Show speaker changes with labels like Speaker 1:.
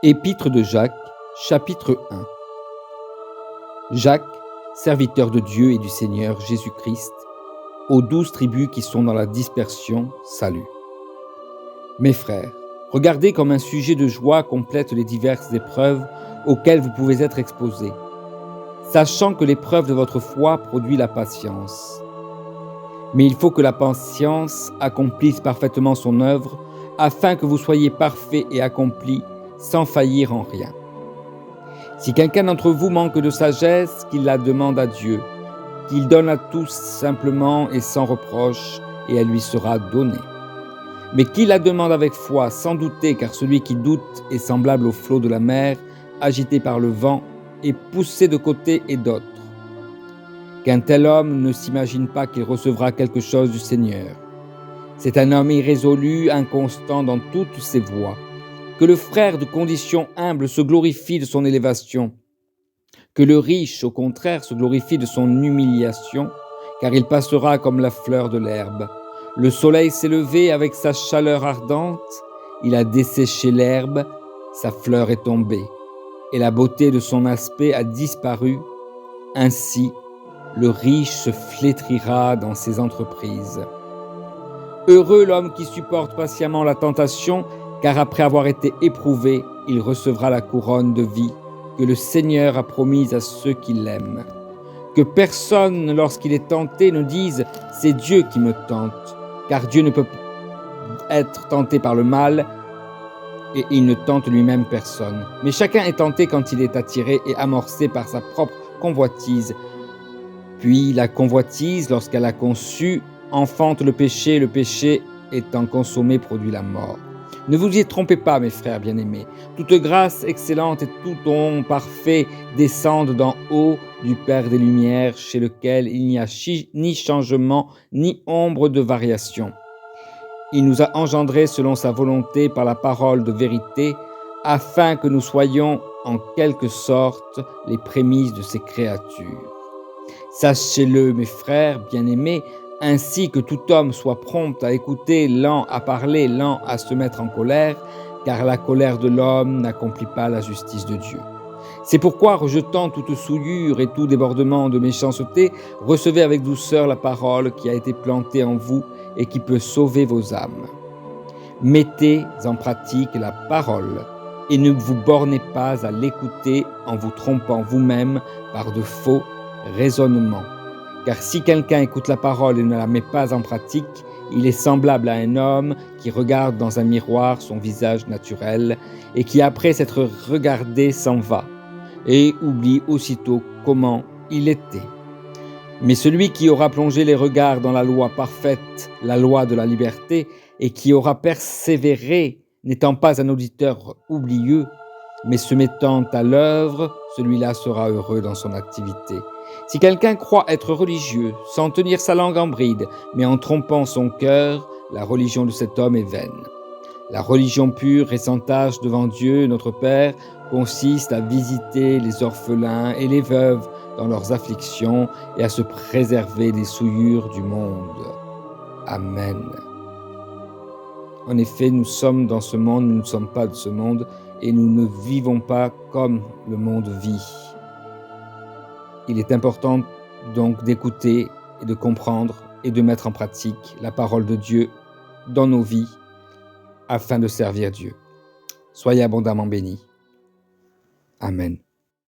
Speaker 1: Épître de Jacques, chapitre 1. Jacques, serviteur de Dieu et du Seigneur Jésus-Christ, aux 12 tribus qui sont dans la dispersion, salut. Mes frères, regardez comme un sujet de joie complète les diverses épreuves auxquelles vous pouvez être exposés, sachant que l'épreuve de votre foi produit la patience. Mais il faut que la patience accomplisse parfaitement son œuvre, afin que vous soyez parfaits et accomplis, sans faillir en rien. Si quelqu'un d'entre vous manque de sagesse, qu'il la demande à Dieu, qu'il donne à tous simplement et sans reproche, et elle lui sera donnée. Mais qu'il la demande avec foi, sans douter, car celui qui doute est semblable au flot de la mer, agité par le vent et poussé de côté et d'autre. Qu'un tel homme ne s'imagine pas qu'il recevra quelque chose du Seigneur. C'est un homme irrésolu, inconstant dans toutes ses voies. Que le frère de condition humble se glorifie de son élévation, que le riche, au contraire, se glorifie de son humiliation, car il passera comme la fleur de l'herbe. Le soleil s'est levé avec sa chaleur ardente, il a desséché l'herbe, sa fleur est tombée, et la beauté de son aspect a disparu. Ainsi, le riche se flétrira dans ses entreprises. Heureux l'homme qui supporte patiemment la tentation, car après avoir été éprouvé, il recevra la couronne de vie que le Seigneur a promise à ceux qui l'aiment. Que personne, lorsqu'il est tenté, ne dise « c'est Dieu qui me tente », car Dieu ne peut être tenté par le mal et il ne tente lui-même personne. Mais chacun est tenté quand il est attiré et amorcé par sa propre convoitise. Puis la convoitise, lorsqu'elle a conçu, enfante le péché étant consommé produit la mort. Ne vous y trompez pas, mes frères bien-aimés. Toute grâce excellente et tout don parfait descendent d'en haut du Père des Lumières, chez lequel il n'y a ni changement, ni ombre de variation. Il nous a engendrés selon sa volonté par la parole de vérité, afin que nous soyons en quelque sorte les prémices de ses créatures. Sachez-le, mes frères bien-aimés, ainsi que tout homme soit prompt à écouter, lent à parler, lent à se mettre en colère, car la colère de l'homme n'accomplit pas la justice de Dieu. C'est pourquoi, rejetant toute souillure et tout débordement de méchanceté, recevez avec douceur la parole qui a été plantée en vous et qui peut sauver vos âmes. Mettez en pratique la parole et ne vous bornez pas à l'écouter en vous trompant vous-même par de faux raisonnements. Car si quelqu'un écoute la parole et ne la met pas en pratique, il est semblable à un homme qui regarde dans un miroir son visage naturel et qui, après s'être regardé, s'en va et oublie aussitôt comment il était. Mais celui qui aura plongé les regards dans la loi parfaite, la loi de la liberté, et qui aura persévéré, n'étant pas un auditeur oublieux, mais se mettant à l'œuvre, celui-là sera heureux dans son activité. Si quelqu'un croit être religieux, sans tenir sa langue en bride, mais en trompant son cœur, la religion de cet homme est vaine. La religion pure et sans tache devant Dieu, notre Père, consiste à visiter les orphelins et les veuves dans leurs afflictions et à se préserver des souillures du monde. Amen. En effet, nous sommes dans ce monde, nous ne sommes pas de ce monde, et nous ne vivons pas comme le monde vit. Il est important donc d'écouter et de comprendre et de mettre en pratique la parole de Dieu dans nos vies afin de servir Dieu. Soyez abondamment bénis. Amen.